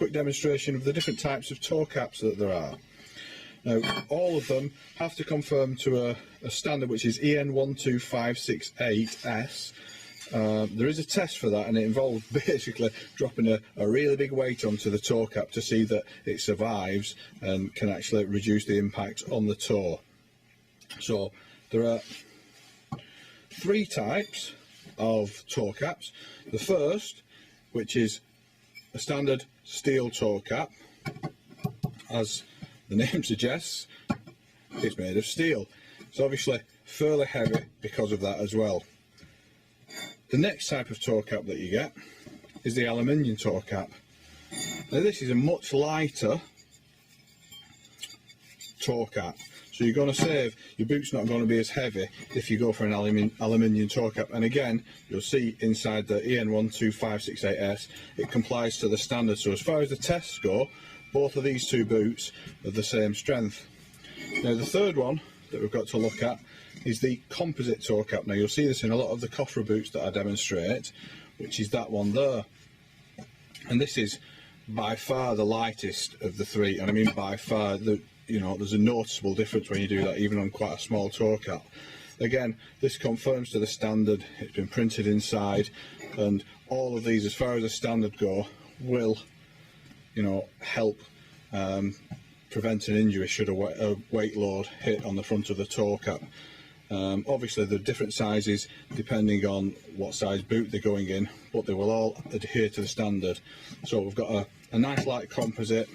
quick demonstration of the different types of toe caps that there are. Now, all of them have to conform to a standard which is EN12568S. There is a test for that, and it involves basically dropping a really big weight onto the toe cap to see that it survives and can actually reduce the impact on the toe. So there are 3 types of toe caps. The first, which is a standard steel toe cap, as the name suggests, it's made of steel. It's obviously fairly heavy because of that as well. The next type of toe cap that you get is the aluminium toe cap. Now this is a much lighter toe cap, so you're going to save, your boot's not going to be as heavy if you go for an aluminium toe cap. And again, you'll see inside the EN12568S it complies to the standard. So as far as the tests go, both of these 2 boots are the same strength. Now the third one that we've got to look at is the composite toe cap. Now you'll see this in a lot of the cofra boots that I demonstrate, which is that one there. And this is by far the lightest of the 3, and I mean by far. There's a noticeable difference when you do that, even on quite a small toe cap. Again, this conforms to the standard, it's been printed inside, and all of these, as far as the standard go, will help prevent an injury should a weight load hit on the front of the toe cap. Obviously there are different sizes depending on what size boot they're going in, but they will all adhere to the standard. So we've got a nice light composite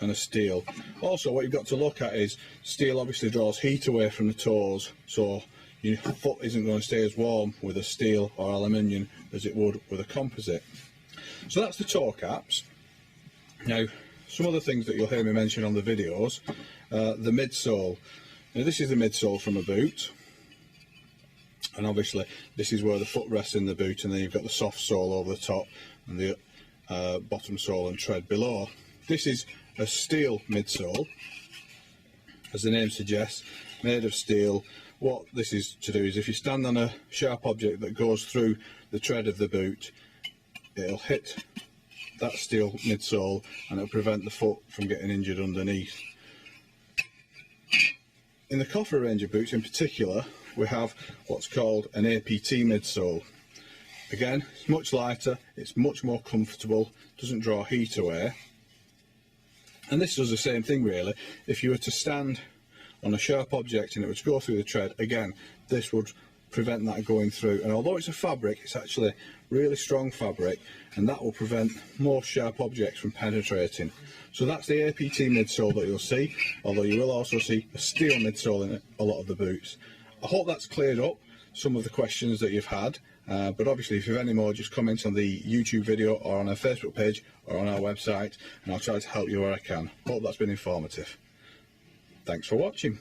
and a steel. Also, what you've got to look at is steel obviously draws heat away from the toes, so your foot isn't going to stay as warm with a steel or aluminium as it would with a composite. So that's the toe caps. Now, some other things that you'll hear me mention on the videos, the midsole. Now this is the midsole from a boot, and obviously this is where the foot rests in the boot, and then you've got the soft sole over the top and the bottom sole and tread below. This is a steel midsole, as the name suggests, made of steel. What this is to do is, if you stand on a sharp object that goes through the tread of the boot, it'll hit that steel midsole and it'll prevent the foot from getting injured underneath. In the cofra range of boots in particular, we have what's called an APT midsole. Again, it's much lighter, it's much more comfortable, doesn't draw heat away. And this does the same thing really. If you were to stand on a sharp object and it would go through the tread, again, this would prevent that going through. And although it's a fabric, it's actually really strong fabric, and that will prevent more sharp objects from penetrating. So that's the APT midsole that you'll see, although you will also see a steel midsole in a lot of the boots. I hope that's cleared up some of the questions that you've had. But obviously if you have any more, just comment on the YouTube video or on our Facebook page or on our website, and I'll try to help you where I can. Hope that's been informative. Thanks for watching.